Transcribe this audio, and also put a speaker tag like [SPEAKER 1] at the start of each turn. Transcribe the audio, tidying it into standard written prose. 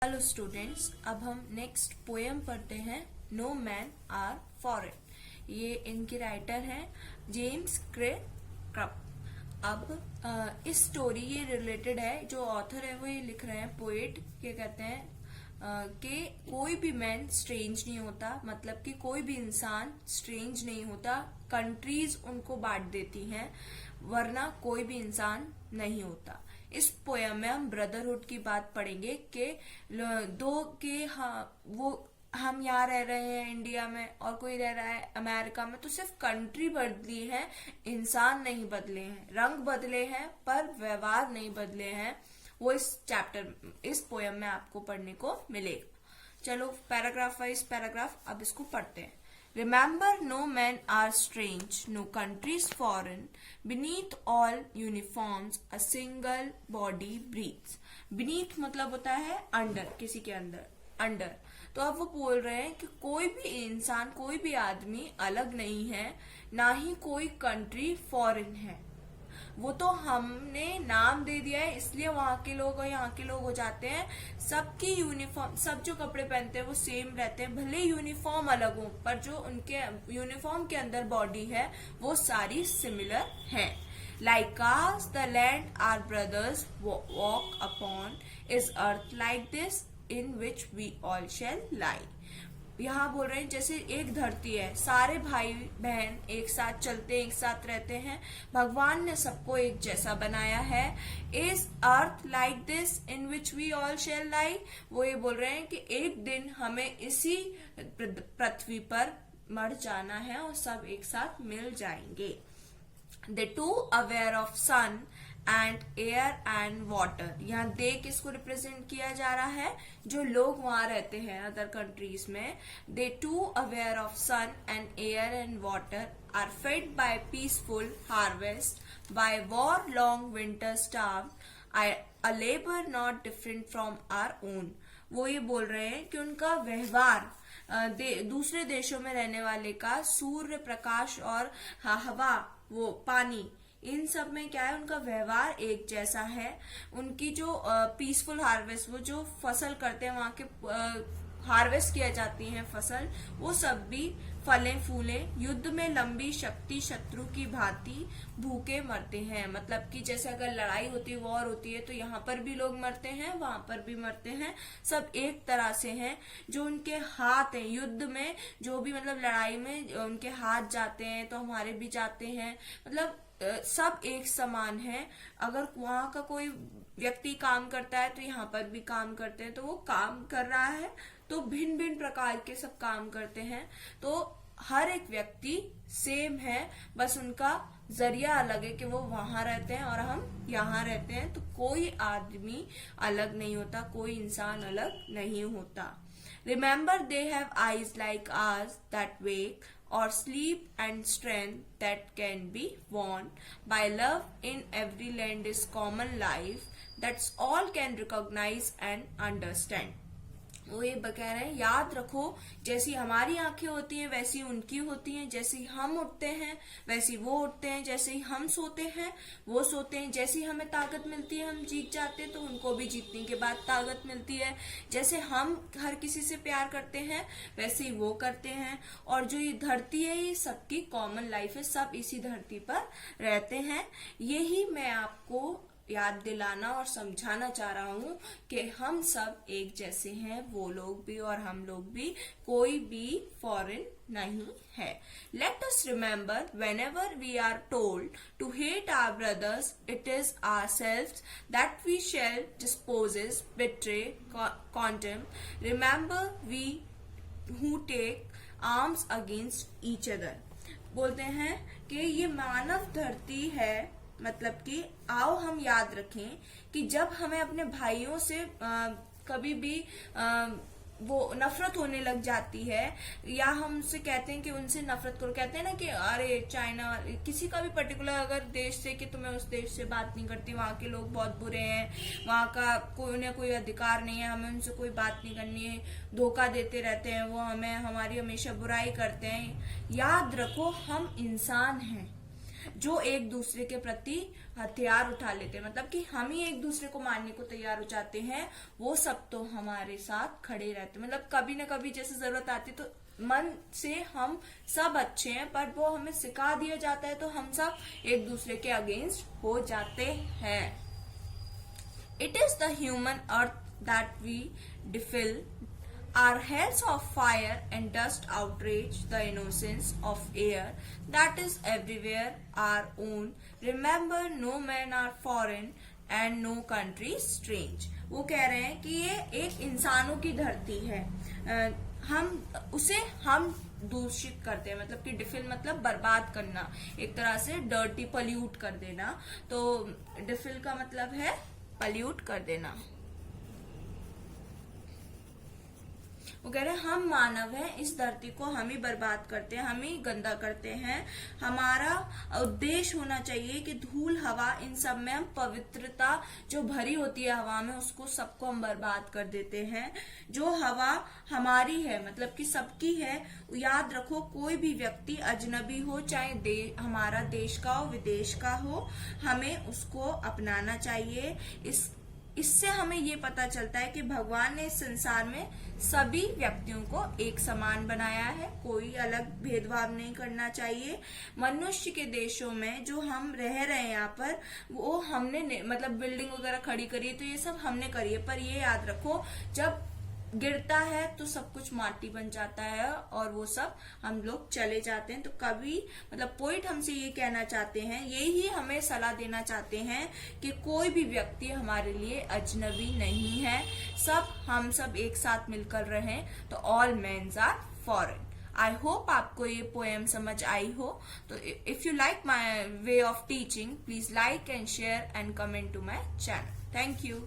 [SPEAKER 1] Hello students, अब हम next poem पढ़ते हैं। No man are foreign. ये इनके राइटर हैं जेम्स क्लेयर क्रप। अब इस स्टोरी ये रिलेटेड है, जो ऑथर है वो ये लिख रहे हैं, पोएट क्या कहते हैं कि कोई भी मैन स्ट्रेंज नहीं होता, मतलब कि कोई भी इंसान स्ट्रेंज नहीं होता। कंट्रीज उनको बांट देती हैं, वरना कोई भी इंसान नहीं होता। इस पोयम में हम ब्रदरहुड की बात पढ़ेंगे कि दो के वो हम यहाँ रह रहे हैं इंडिया में और कोई रह रहा है अमेरिका में, तो सिर्फ कंट्री बदली है, इंसान नहीं बदले हैं। रंग बदले हैं पर व्यवहार नहीं बदले हैं। वो इस पोयम में आपको पढ़ने को मिलेगा। चलो पैराग्राफ वाइज पैराग्राफ अब इसको पढ़ते हैं। Remember, no men are strange, no countries foreign. Beneath all uniforms, a single body breathes. Beneath मतलब होता है अंडर, किसी के अंदर, अंडर। तो अब वो बोल रहे हैं कि कोई भी इंसान, कोई भी आदमी अलग नहीं है, ना ही कोई कंट्री फॉरेन है। वो तो हमने नाम दे दिया है, इसलिए वहां के लोग और यहाँ के लोग हो जाते हैं। सबकी यूनिफॉर्म, सब जो कपड़े पहनते हैं वो सेम रहते हैं, भले यूनिफॉर्म अलग हो, पर जो उनके यूनिफॉर्म के अंदर बॉडी है वो सारी सिमिलर है। Like us, the land our brothers walk upon, is earth like this in which we all shall lie. यहाँ बोल रहे हैं जैसे एक धरती है, सारे भाई बहन एक साथ चलते हैं, एक साथ रहते हैं। भगवान ने सबको एक जैसा बनाया है। Is earth like this in which we all shall lie. वो ये बोल रहे हैं कि एक दिन हमें इसी पृथ्वी पर मर जाना है और सब एक साथ मिल जाएंगे। The two aware of sun and air and water. यहाँ दे किसको रिप्रेजेंट किया जा रहा है? जो लोग वहां रहते हैं अदर कंट्रीज में। They too aware of sun and air and water are fed by peaceful harvest, by war-long winter starved, a labor not different from our own. वो ये बोल रहे हैं कि उनका व्यवहार दूसरे देशों में रहने वाले का, सूर्य प्रकाश और हवा, वो पानी, इन सब में क्या है, उनका व्यवहार एक जैसा है। उनकी जो पीसफुल हार्वेस्ट, वो जो फसल करते हैं वहां के हार्वेस्ट किया जाती है फसल, वो सब भी फले फूले, युद्ध में लंबी शक्ति शत्रु की भांति भूखे मरते हैं। मतलब कि जैसे अगर लड़ाई होती है, वॉर होती है, तो यहाँ पर भी लोग मरते हैं, वहां पर भी मरते हैं, सब एक तरह से हैं। जो उनके हाथ हैं युद्ध में, जो भी मतलब लड़ाई में उनके हाथ जाते हैं तो हमारे भी जाते हैं, मतलब सब एक समान है। अगर वहां का कोई व्यक्ति काम करता है तो यहाँ पर भी काम करते हैं, तो वो काम कर रहा है तो भिन्न भिन्न प्रकार के सब काम करते हैं। तो हर एक व्यक्ति सेम है, बस उनका जरिया अलग है कि वो वहां रहते हैं और हम यहाँ रहते हैं। तो कोई आदमी अलग नहीं होता, कोई इंसान अलग नहीं होता। Remember, they have eyes like ours that wake, or sleep, and strength that can be won. By love in every land is common life, that's all can recognize and understand. वो ये कह रहे हैं, याद रखो, जैसी हमारी आंखें होती हैं वैसी उनकी होती हैं, जैसे हम उठते हैं वैसी वो उठते हैं, जैसे ही हम सोते हैं वो सोते हैं, जैसी हमें ताकत मिलती है हम जीत जाते हैं तो उनको भी जीतने के बाद ताकत मिलती है। जैसे हम हर किसी से प्यार करते हैं वैसे ही वो करते हैं। और जो ये धरती है ये सबकी कॉमन लाइफ है, सब इसी धरती पर रहते हैं। यही मैं आपको याद दिलाना और समझाना चाह रहा हूँ कि हम सब एक जैसे हैं, वो लोग भी और हम लोग भी, कोई भी फॉरेन नहीं है। Let us remember whenever we are told to hate our brothers, it is ourselves that we shall dispose, betray, condemn. Remember we who take arms against each other. बोलते हैं कि ये मानव धरती है, मतलब कि आओ हम याद रखें कि जब हमें अपने भाइयों से कभी भी वो नफरत होने लग जाती है, या हम उनसे कहते हैं कि उनसे नफरत करो, कहते हैं ना कि अरे चाइना, किसी का भी पर्टिकुलर अगर देश से, कि तुम्हें उस देश से बात नहीं करती, वहां के लोग बहुत बुरे हैं, वहां का उन्हें कोई अधिकार नहीं है, हमें उनसे कोई बात नहीं करनी है, धोखा देते रहते हैं वो हमें, हमारी हमेशा बुराई करते हैं। याद रखो हम इंसान हैं, जो एक दूसरे के प्रति हथियार उठा लेते हैं, मतलब कि हम ही एक दूसरे को मारने को तैयार हो जाते हैं, वो सब तो हमारे साथ खड़े रहते हैं। मतलब कभी ना कभी जैसे जरूरत आती है तो मन से हम सब अच्छे हैं, पर वो हमें सिखा दिया जाता है तो हम सब एक दूसरे के अगेंस्ट हो जाते हैं। It is the human earth that we defile. Our hells of fire and dust outrage the innocence of air that is everywhere our own. Remember, no men are foreign and no country strange. वो कह रहे हैं कि ये एक इंसानों की धरती है, हम दूषित करते हैं, मतलब कि डिफिल मतलब बर्बाद करना, एक तरह से डर्टी पल्यूट कर देना। तो डिफिल का मतलब है पल्यूट कर देना। वो कह रहे हैं हम मानव हैं, इस धरती को हम ही बर्बाद करते हैं, हम ही गंदा करते हैं। हमारा उद्देश्य होना चाहिए कि धूल हवा इन सब में हम पवित्रता जो भरी होती है हवा में, उसको सबको हम बर्बाद कर देते हैं। जो हवा हमारी है, मतलब कि सबकी है, याद रखो कोई भी व्यक्ति अजनबी हो, चाहे हमारा देश का हो विदेश का हो, हमें उसको अपनाना चाहिए। इससे हमें ये पता चलता है कि भगवान ने इस संसार में सभी व्यक्तियों को एक समान बनाया है, कोई अलग भेदभाव नहीं करना चाहिए। मनुष्य के देशों में जो हम रह रहे हैं यहाँ पर, वो हमने मतलब बिल्डिंग वगैरह खड़ी करी है, तो ये सब हमने करी है, पर ये याद रखो जब गिरता है तो सब कुछ माटी बन जाता है और वो सब हम लोग चले जाते हैं। तो कभी मतलब पोइट हमसे ये कहना चाहते हैं, यही हमें सलाह देना चाहते हैं कि कोई भी व्यक्ति हमारे लिए अजनबी नहीं है, हम सब एक साथ मिलकर रहें, तो all mens are foreign. I hope आपको ये पोएम समझ आई हो। तो if you like my way of teaching, please like and share and comment to my channel. Thank you.